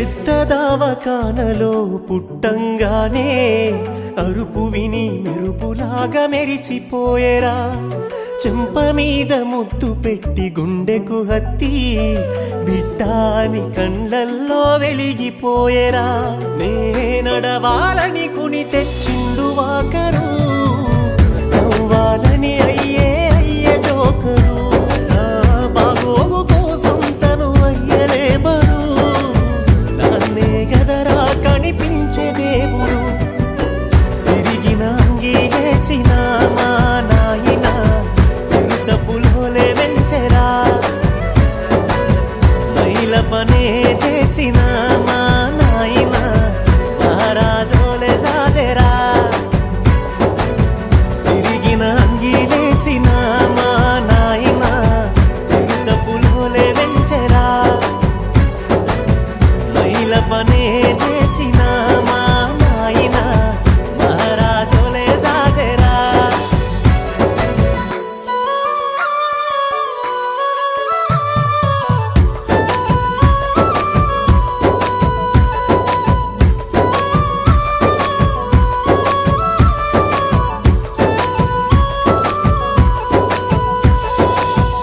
పెద్ద దవాఖానలో పుట్టంగానే అరుపు విని మెరుపులాగా మెరిసిపోయేరా. చెంప మీద ముద్దు పెట్టి గుండెకు హత్తి బిడ్డాని కళ్ళల్లో వెలిగిపోయేరా. నే నడవాలని కుని తెచ్చిండు వాకరు, నవ్వాలని అయ్యే జోకరు. నా బాగోగు కోసం తను అయ్యలే బరు, నాన్నే గదరా కనిపించే దేవుడు. సిరిగిన అంగీలేసిన మా నాయన చిరుత పులోలే వెంచెరా. మైల పనే చేసిన మా నాయన మహారాజోలే సాదెరా. సిరిగిన అంగీలేసిన మా నాయన చిరుత పులోలే వెంచెరా. మైల పనే చేసిన మా నాయన మహారాజోలే సాదెరా.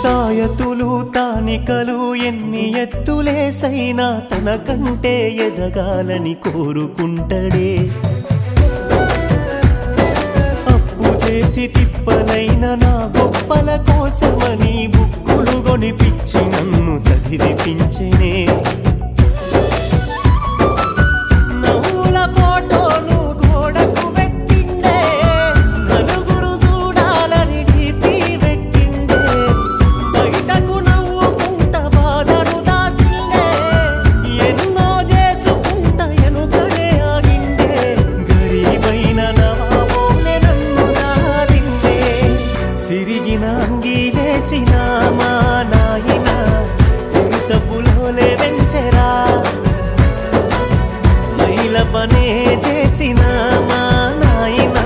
తాయతులు తానికలు ఎన్ని ఎత్తులేసైనా తనకంటే ఎదగాలని కోరుకుంటడే. అప్పు చేసి తిప్పనైన నా గొప్పల కోసమని బుక్కులు కొనిపించి నన్ను చదివిపించెనే. నవ్వుల ఫోటోను గోడకు పెట్టిండే, నలుగురు చూడాలని డీపీ పెట్టిండే. బయటకు నవ్వుకుంట బాధను దాసిండే, ఎన్నో చేసుకుంట ఎనుకనే ఆగిండే. గరీబైన నవాబోలే నన్ను సారిండే. సిరిగిన అంగీలేసిన మా నాయన చిరుత పులోలే వెంచెరా. మైల పనే చేసిన మా నాయన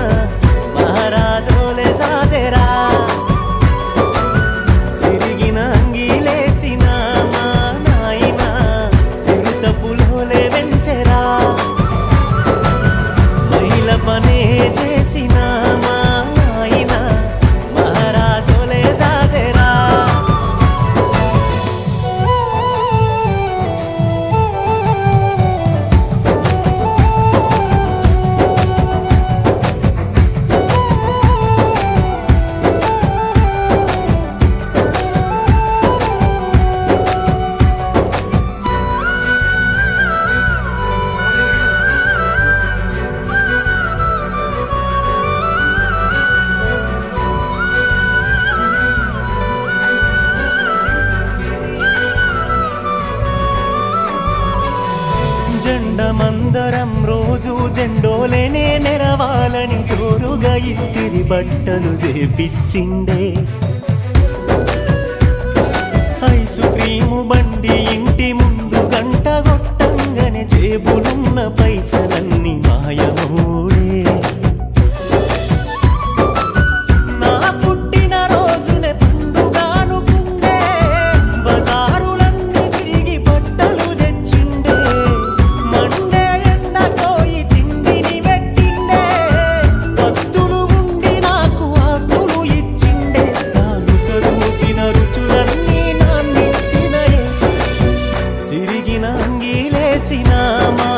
మహారాజోలే సాదెరా. సిరిగిన అంగీలేసిన మా నాయన చిరుత పులోలే వెంచెరా. మైల పనే చేసిన మా నాయన మహారాజోలే సాదెరా. జెండమందరం రోజు జెండోలేనే నెరవాలని జోరుగా ఇస్తిరి బట్టలు చేపిచ్చిండే. ఐసు క్రీము బండి ఇంటి ముందు గంట కొట్టంగానే జేబులున్న పైసలన్నీ మాయమోడే. నా పుట్టిన రోజునే పండుగ అనుకుండే, బజారులన్నీ తిరిగి బట్టలు తెచ్చిండే. మండే ఎండకోయి తిండిని పెట్టిండే, వస్తులు ఉండి నాకు ఆస్తులు ఇచ్చిండే. నాలుక చూసిన రుచులన్నీ నాన్నిచ్చినయే. సిరిగిన అంగీలేసిన మా